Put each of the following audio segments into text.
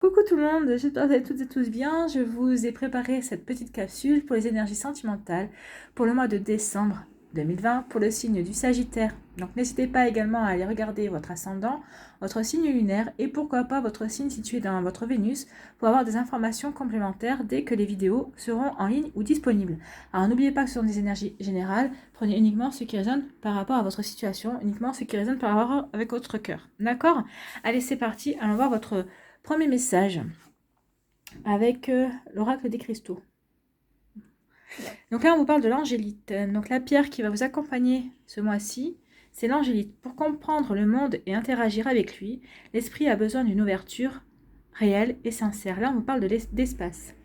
Coucou tout le monde, j'espère que vous allez toutes et tous bien. Je vous ai préparé cette petite capsule pour les énergies sentimentales pour le mois de décembre 2020 pour le signe du Sagittaire. Donc n'hésitez pas également à aller regarder votre ascendant, votre signe lunaire et pourquoi pas votre signe situé dans votre Vénus pour avoir des informations complémentaires dès que les vidéos seront en ligne ou disponibles. Alors n'oubliez pas que ce sont des énergies générales, prenez uniquement ce qui résonne par rapport à votre situation, uniquement ce qui résonne par rapport avec votre cœur. D'accord? Allez, c'est parti, allons voir votre premier message avec l'oracle des cristaux. Donc là, on vous parle de l'angélite. Donc la pierre qui va vous accompagner ce mois-ci, c'est l'angélite. Pour comprendre le monde et interagir avec lui, l'esprit a besoin d'une ouverture réelle et sincère. Là, on vous parle d'espace.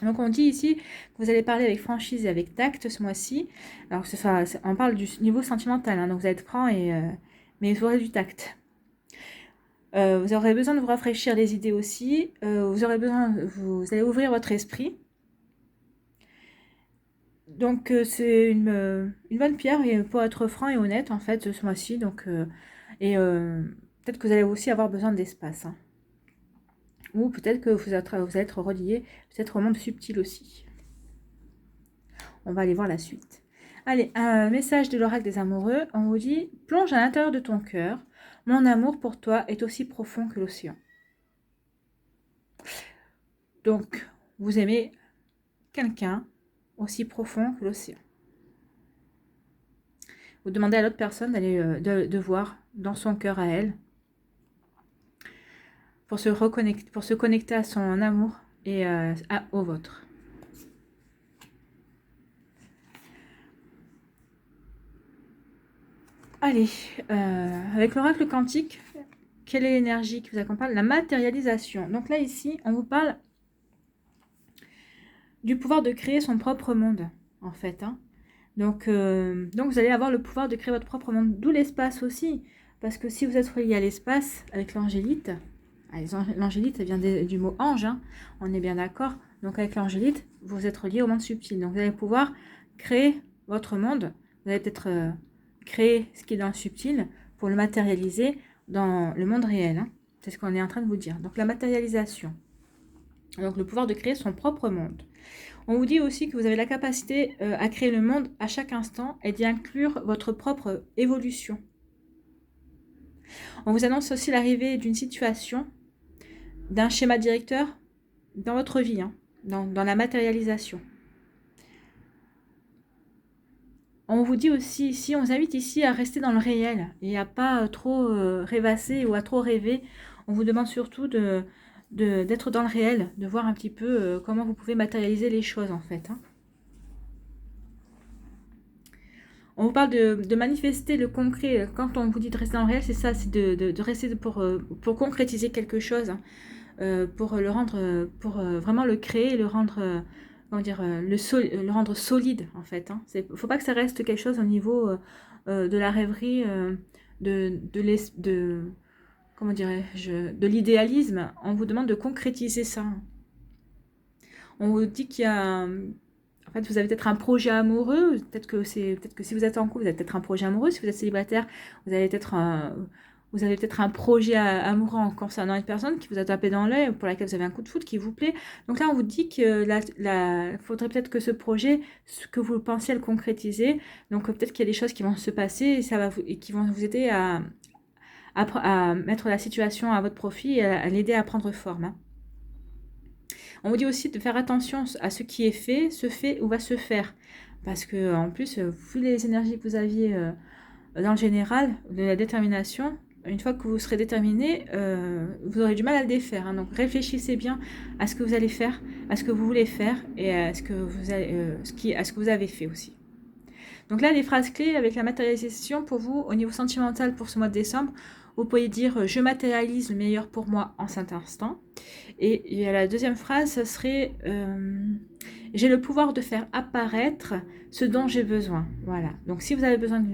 Donc on dit ici que vous allez parler avec franchise et avec tact ce mois-ci. Alors on parle du niveau sentimental, hein, donc vous allez être franc, mais vous aurez du tact. Vous aurez besoin de vous rafraîchir les idées aussi. Vous allez ouvrir votre esprit. Donc c'est une bonne pierre pour être franc et honnête en fait ce mois-ci. Donc peut-être que vous allez aussi avoir besoin d'espace. Hein. Ou peut-être que vous allez être relié peut-être au monde subtil aussi. On va aller voir la suite. Allez, un message de l'oracle des amoureux. On vous dit « Plonge à l'intérieur de ton cœur. Mon amour pour toi est aussi profond que l'océan. » Donc, vous aimez quelqu'un aussi profond que l'océan. Vous demandez à l'autre personne d'aller de voir dans son cœur à elle pour se connecter à son amour et au vôtre. Allez, avec l'oracle quantique, quelle est l'énergie qui vous accompagne? La matérialisation. Donc là, ici, on vous parle du pouvoir de créer son propre monde, en fait. Hein. Donc vous allez avoir le pouvoir de créer votre propre monde, d'où l'espace aussi. Parce que si vous êtes relié à l'espace avec l'angélite, l'angélite vient du mot ange, hein, on est bien d'accord. Donc avec l'angélite, vous êtes relié au monde subtil. Donc vous allez pouvoir créer votre monde, vous allez peut-être créer ce qui est dans le subtil pour le matérialiser dans le monde réel. Hein. C'est ce qu'on est en train de vous dire. Donc la matérialisation. Donc le pouvoir de créer son propre monde. On vous dit aussi que vous avez la capacité à créer le monde à chaque instant et d'y inclure votre propre évolution. On vous annonce aussi l'arrivée d'une situation, d'un schéma directeur dans votre vie, hein, dans la matérialisation. On vous dit aussi ici, on vous invite ici à rester dans le réel et à pas trop rêvasser ou à trop rêver. On vous demande surtout d'être dans le réel, de voir un petit peu comment vous pouvez matérialiser les choses en fait. Hein. On vous parle de manifester le concret. Quand on vous dit de rester dans le réel, c'est ça, c'est de rester pour concrétiser quelque chose, hein, pour le rendre, pour vraiment le créer, le rendre, comment dire, le rendre solide en fait. Hein. Faut pas que ça reste quelque chose au niveau de la rêverie, comment dirais-je, de l'idéalisme. On vous demande de concrétiser ça. On vous dit qu'il y a en fait, vous avez peut-être un projet amoureux, peut-être que si vous êtes en couple, vous avez peut-être un projet amoureux, si vous êtes célibataire, vous avez peut-être un projet amoureux en concernant une personne qui vous a tapé dans l'œil, pour laquelle vous avez un coup de foudre qui vous plaît. Donc là, on vous dit que faudrait peut-être que ce projet, que vous pensiez à le concrétiser, donc peut-être qu'il y a des choses qui vont se passer et qui vont vous aider à mettre la situation à votre profit et à l'aider à prendre forme. Hein. On vous dit aussi de faire attention à ce qui est fait, se fait ou va se faire. Parce que en plus, vu les énergies que vous aviez dans le général, de la détermination, une fois que vous serez déterminé, vous aurez du mal à le défaire. Hein. Donc réfléchissez bien à ce que vous allez faire, à ce que vous voulez faire et à ce que vous avez fait aussi. Donc là, les phrases clés avec la matérialisation pour vous, au niveau sentimental pour ce mois de décembre, vous pouvez dire « Je matérialise le meilleur pour moi en cet instant ». Et la deuxième phrase, ce serait j'ai le pouvoir de faire apparaître ce dont j'ai besoin. Voilà. Donc si vous avez besoin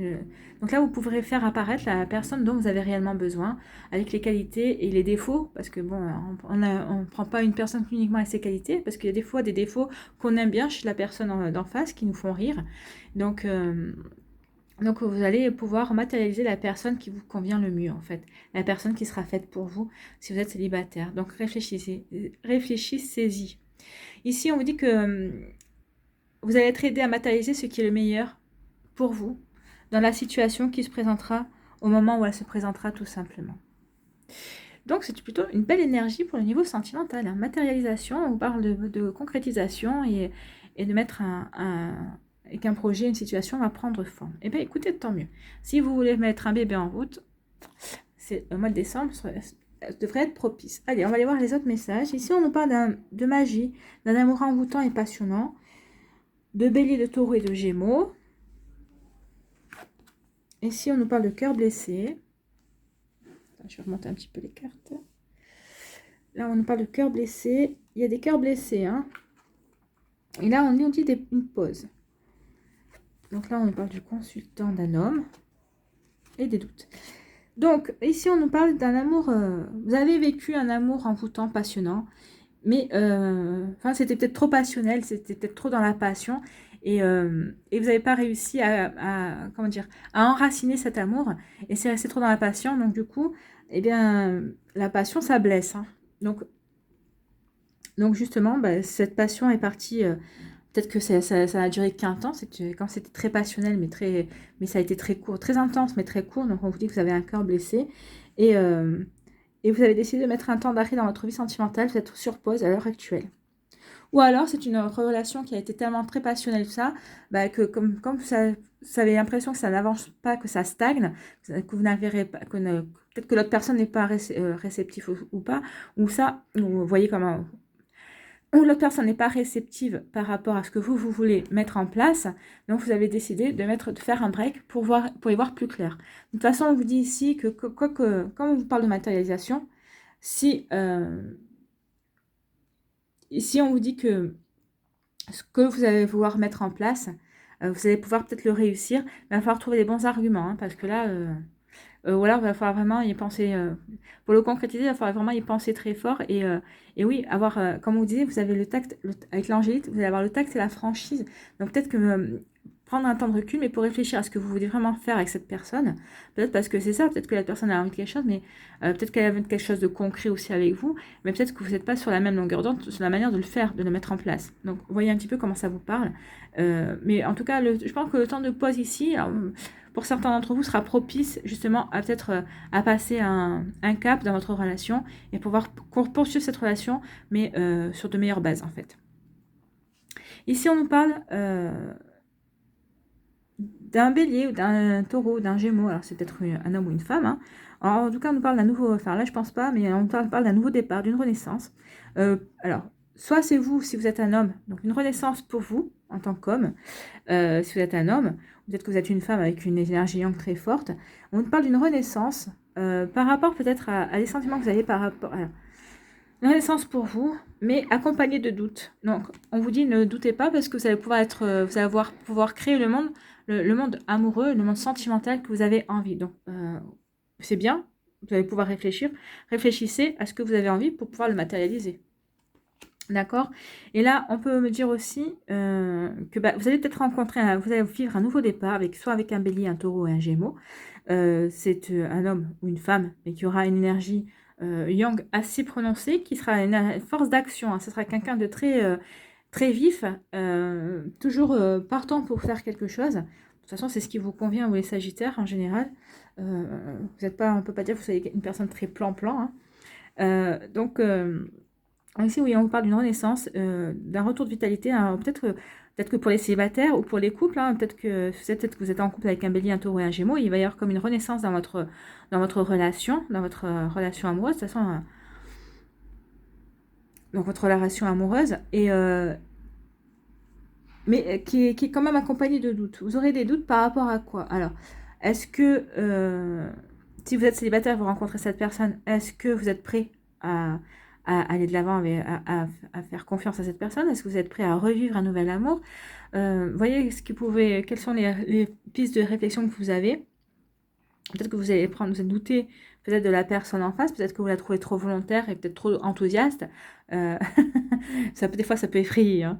donc là, vous pourrez faire apparaître la personne dont vous avez réellement besoin, avec les qualités et les défauts, parce que bon, on ne prend pas une personne uniquement avec ses qualités, parce qu'il y a des fois des défauts qu'on aime bien chez la personne d'en face, qui nous font rire. Donc Donc, vous allez pouvoir matérialiser la personne qui vous convient le mieux, en fait. La personne qui sera faite pour vous si vous êtes célibataire. Donc, réfléchissez-y. Ici, on vous dit que vous allez être aidé à matérialiser ce qui est le meilleur pour vous dans la situation qui se présentera au moment où elle se présentera tout simplement. Donc, c'est plutôt une belle énergie pour le niveau sentimental. Hein. Matérialisation, on parle de concrétisation et de mettre et qu'un projet, une situation va prendre forme. Eh bien, écoutez, tant mieux. Si vous voulez mettre un bébé en route, c'est le mois de décembre devrait être propice. Allez, on va aller voir les autres messages. Ici, on nous parle de magie, d'un amour envoûtant et passionnant, de bélier, de taureau et de gémeaux. Ici, on nous parle de cœur blessé. Je vais remonter un petit peu les cartes. Là, on nous parle de cœur blessé. Il y a des cœurs blessés. Hein. Et là, on dit une pause. Donc là, on nous parle du consultant d'un homme et des doutes. Donc, ici, on nous parle d'un amour... vous avez vécu un amour envoûtant, passionnant. Mais, c'était peut-être trop passionnel. C'était peut-être trop dans la passion. Et vous n'avez pas réussi à enraciner cet amour. Et c'est resté trop dans la passion. Donc, du coup, eh bien, la passion, ça blesse. Hein. Donc justement, cette passion est partie... peut-être que ça a duré qu'un temps. Quand c'était très passionnel, mais ça a été très court. Très intense, mais très court. Donc, on vous dit que vous avez un cœur blessé. Et vous avez décidé de mettre un temps d'arrêt dans votre vie sentimentale. Vous êtes sur pause à l'heure actuelle. Ou alors, c'est une relation qui a été tellement très passionnelle, tout ça, que comme vous avez l'impression que ça n'avance pas, que ça stagne, que vous n'avez pas, peut-être que l'autre personne n'est pas réceptif ou pas, ou ça, vous voyez comment, ou l'autre personne n'est pas réceptive par rapport à ce que vous voulez mettre en place, donc vous avez décidé de faire un break pour y voir plus clair. De toute façon, on vous dit ici que quand on vous parle de matérialisation, Ici, on vous dit que ce que vous allez vouloir mettre en place, vous allez pouvoir peut-être le réussir, mais il va falloir trouver les bons arguments, hein, parce que là, ou alors il va falloir vraiment y penser, pour le concrétiser, il va falloir vraiment y penser très fort, et oui, comme vous disiez, vous avez le tact, avec l'angélite, vous allez avoir le tact et la franchise, donc peut-être que prendre un temps de recul, mais pour réfléchir à ce que vous voulez vraiment faire avec cette personne. Peut-être parce que c'est ça, peut-être que la personne a envie de quelque chose, mais peut-être qu'elle a envie de quelque chose de concret aussi avec vous, mais peut-être que vous n'êtes pas sur la même longueur d'onde, sur la manière de le faire, de le mettre en place. Donc, voyez un petit peu comment ça vous parle. Mais en tout cas, je pense que le temps de pause ici, alors, pour certains d'entre vous, sera propice justement à peut-être à passer un cap dans votre relation et pouvoir poursuivre cette relation, mais sur de meilleures bases en fait. Ici, on nous parle... d'un bélier ou d'un taureau, d'un gémeau, alors c'est peut-être un homme ou une femme. Hein. Alors, en tout cas, on nous parle d'un nouveau, enfin là je pense pas, mais on parle d'un nouveau départ, d'une renaissance. Alors, soit c'est vous, si vous êtes un homme, donc une renaissance pour vous, en tant qu'homme, si vous êtes un homme, peut-être que vous êtes une femme avec une énergie yang très forte, on nous parle d'une renaissance par rapport peut-être à des sentiments que vous avez par rapport... Alors, une renaissance pour vous, mais accompagnée de doutes. Donc, on vous dit ne doutez pas parce que vous allez pouvoir créer le monde amoureux, le monde sentimental que vous avez envie. Donc, c'est bien, vous allez pouvoir réfléchir. Réfléchissez à ce que vous avez envie pour pouvoir le matérialiser. D'accord. Et là, on peut me dire aussi que vous allez peut-être vous allez vivre un nouveau départ, soit avec un bélier, un taureau et un gémeau. C'est un homme ou une femme, mais qui aura une énergie yang assez prononcée, qui sera une force d'action. Hein. Ce sera quelqu'un de très vif, toujours partant pour faire quelque chose. De toute façon, c'est ce qui vous convient, vous les Sagittaires en général. On ne peut pas dire que vous soyez une personne très plan-plan. Hein. Donc, ici, oui, on vous parle d'une renaissance, d'un retour de vitalité. Hein. Peut-être que pour les célibataires ou pour les couples, hein, peut-être que vous êtes en couple avec un bélier, un taureau et un gémeau, il va y avoir comme une renaissance dans votre relation amoureuse. De toute façon, dans votre relation amoureuse, mais qui est quand même accompagnée de doutes. Vous aurez des doutes par rapport à quoi? Alors, est-ce que, si vous êtes célibataire, vous rencontrez cette personne, est-ce que vous êtes prêt à aller de l'avant, à faire confiance à cette personne? Est-ce que vous êtes prêt à revivre un nouvel amour? Voyez quelles sont les pistes de réflexion que vous avez. Peut-être que vous êtes douté, peut-être de la personne en face, peut-être que vous la trouvez trop volontaire et peut-être trop enthousiaste. Euh, des fois, ça peut effrayer. Hein.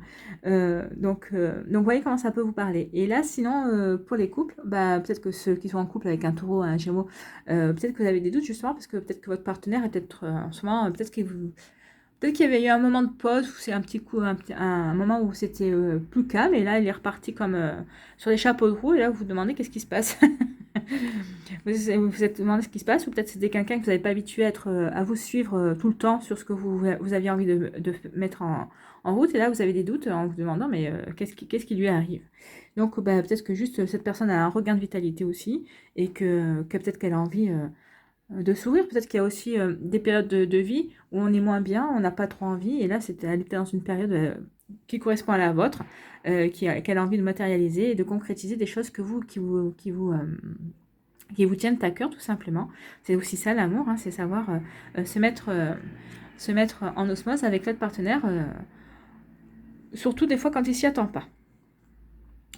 Donc, voyez comment ça peut vous parler. Et là, sinon, pour les couples, bah, peut-être que ceux qui sont en couple avec un taureau, un gémeau, peut-être que vous avez des doutes justement, parce que peut-être que votre partenaire est peut-être en ce moment, peut-être qu'il y avait eu un moment de pause où c'est un petit coup, un moment où c'était plus calme, et là, il est reparti comme sur les chapeaux de roue, et là, vous vous demandez qu'est-ce qui se passe. Vous êtes demandé ce qui se passe, ou peut-être c'était quelqu'un que vous n'avez pas habitué à vous suivre tout le temps sur ce que vous aviez envie de mettre en route, et là, vous avez des doutes en vous demandant, mais qu'est-ce qui lui arrive? Donc, bah, peut-être que juste cette personne a un regain de vitalité aussi, et que peut-être qu'elle a envie de s'ouvrir. Peut-être qu'il y a aussi des périodes de vie où on est moins bien, on n'a pas trop envie, et là, elle était dans une période qui correspond à la vôtre, qu'elle a envie de matérialiser et de concrétiser des choses qui vous tiennent à cœur, tout simplement. C'est aussi ça l'amour, hein, c'est savoir se mettre en osmose avec l'autre partenaire, surtout des fois quand il s'y attend pas.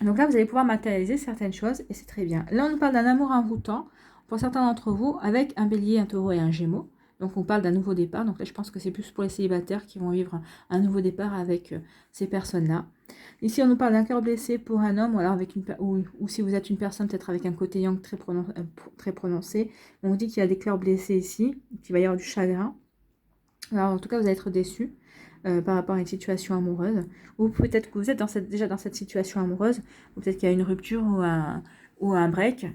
Donc là, vous allez pouvoir matérialiser certaines choses et c'est très bien. Là, on nous parle d'un amour envoûtant pour certains d'entre vous avec un bélier, un taureau et un gémeau. Donc, on parle d'un nouveau départ. Donc là, je pense que c'est plus pour les célibataires qui vont vivre un nouveau départ avec ces personnes-là. Ici, on nous parle d'un cœur blessé pour un homme, ou alors ou si vous êtes une personne peut-être avec un côté yang très prononcé. On vous dit qu'il y a des cœurs blessés ici, qu'il va y avoir du chagrin. Alors, en tout cas, vous allez être déçus par rapport à une situation amoureuse. Ou peut-être que vous êtes déjà dans cette situation amoureuse, ou peut-être qu'il y a une rupture ou un break.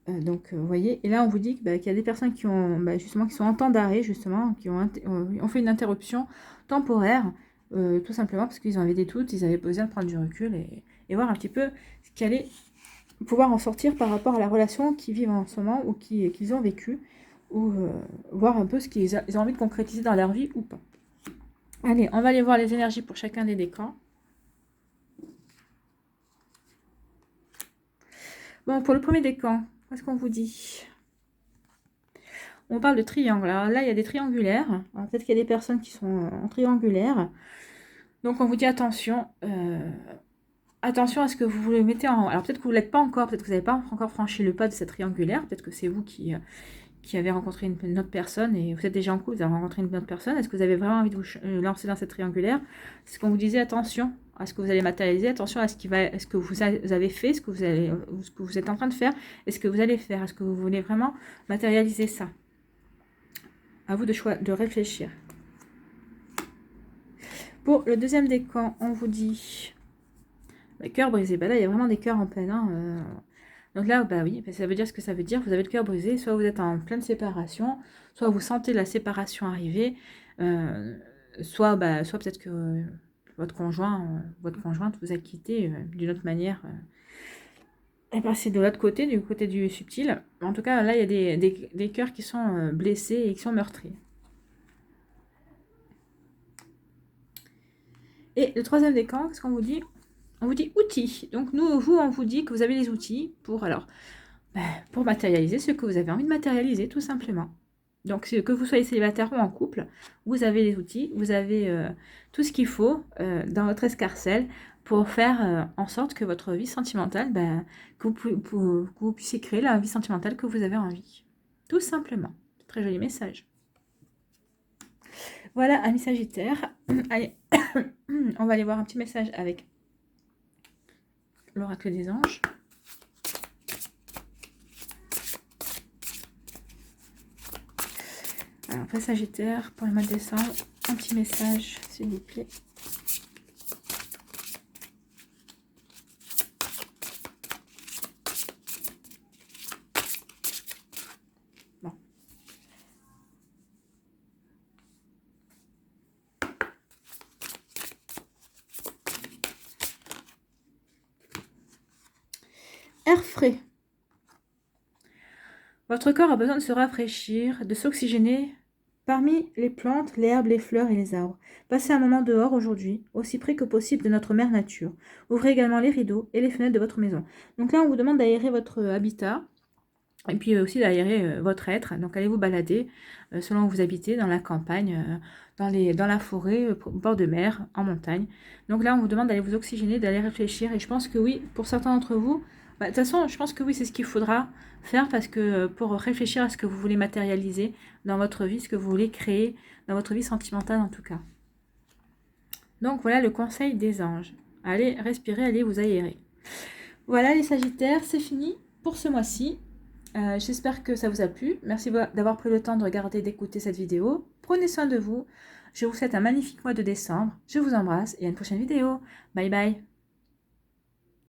Vous voyez, et là, on vous dit qu'il y a des personnes qui sont en temps d'arrêt, justement, qui ont fait une interruption temporaire, tout simplement parce qu'ils en avaient des doutes, ils avaient besoin de prendre du recul et voir un petit peu ce qui allait pouvoir en sortir par rapport à la relation qu'ils vivent en ce moment ou qu'ils ont vécu, ou voir un peu ce qu'ils ont envie de concrétiser dans leur vie ou pas. Allez, on va aller voir les énergies pour chacun des décans. Bon, pour le premier décan, qu'est-ce qu'on vous dit? On parle de triangle. Alors là, il y a des triangulaires. Peut-être qu'il y a des personnes qui sont en triangulaire. Donc, on vous dit attention. Attention à ce que vous vous mettez en... Alors, peut-être que vous ne l'êtes pas encore. Peut-être que vous n'avez pas encore franchi le pas de cette triangulaire. Peut-être que c'est vous qui avez rencontré une autre personne et vous êtes déjà en couple, vous avez rencontré une autre personne. Est-ce que vous avez vraiment envie de vous lancer dans cette triangulaire? C'est ce qu'on vous disait, attention à ce que vous allez matérialiser, attention à ce que vous avez fait, ce que vous êtes en train de faire, et ce que vous allez faire. Est-ce que vous voulez vraiment matérialiser ça? À vous de réfléchir. Pour le deuxième décan, on vous dit cœur brisé. Là, il y a vraiment des cœurs en peine. Hein, Donc là, oui, ça veut dire ce que ça veut dire. Vous avez le cœur brisé, soit vous êtes en pleine séparation, soit vous sentez la séparation arriver, soit peut-être que votre conjointe vous a quitté d'une autre manière. Et c'est de l'autre côté, du côté du subtil. En tout cas, là, il y a des cœurs qui sont blessés et qui sont meurtris. Et le troisième décan, qu'est-ce qu'on vous dit? On vous dit outils. Donc on vous dit que vous avez les outils pour matérialiser ce que vous avez envie de matérialiser, tout simplement. Donc, que vous soyez célibataire ou en couple, vous avez les outils, vous avez tout ce qu'il faut dans votre escarcelle pour faire en sorte que votre vie sentimentale, que vous puissiez créer la vie sentimentale que vous avez envie. Tout simplement. Très joli message. Voilà, amis Sagittaire. Allez, on va aller voir un petit message avec l'oracle des anges. Alors, après Sagittaire, pour le mois de décembre, un petit message, s'il vous plaît. Bon. Air frais. Votre corps a besoin de se rafraîchir, de s'oxygéner parmi les plantes, les herbes, les fleurs et les arbres. Passez un moment dehors aujourd'hui, aussi près que possible de notre mère nature. Ouvrez également les rideaux et les fenêtres de votre maison. Donc là, on vous demande d'aérer votre habitat et puis aussi d'aérer votre être. Donc allez vous balader selon où vous habitez, dans la campagne, dans la forêt, au bord de mer, en montagne. Donc là, on vous demande d'aller vous oxygéner, d'aller réfléchir. Et je pense que oui, pour certains d'entre vous, Bah, de toute façon, je pense que oui, c'est ce qu'il faudra faire parce que pour réfléchir à ce que vous voulez matérialiser dans votre vie, ce que vous voulez créer dans votre vie sentimentale en tout cas. Donc voilà le conseil des anges. Allez, respirez, allez vous aérer. Voilà les Sagittaires, c'est fini pour ce mois-ci. J'espère que ça vous a plu. Merci d'avoir pris le temps de regarder, d'écouter cette vidéo. Prenez soin de vous. Je vous souhaite un magnifique mois de décembre. Je vous embrasse et à une prochaine vidéo. Bye bye.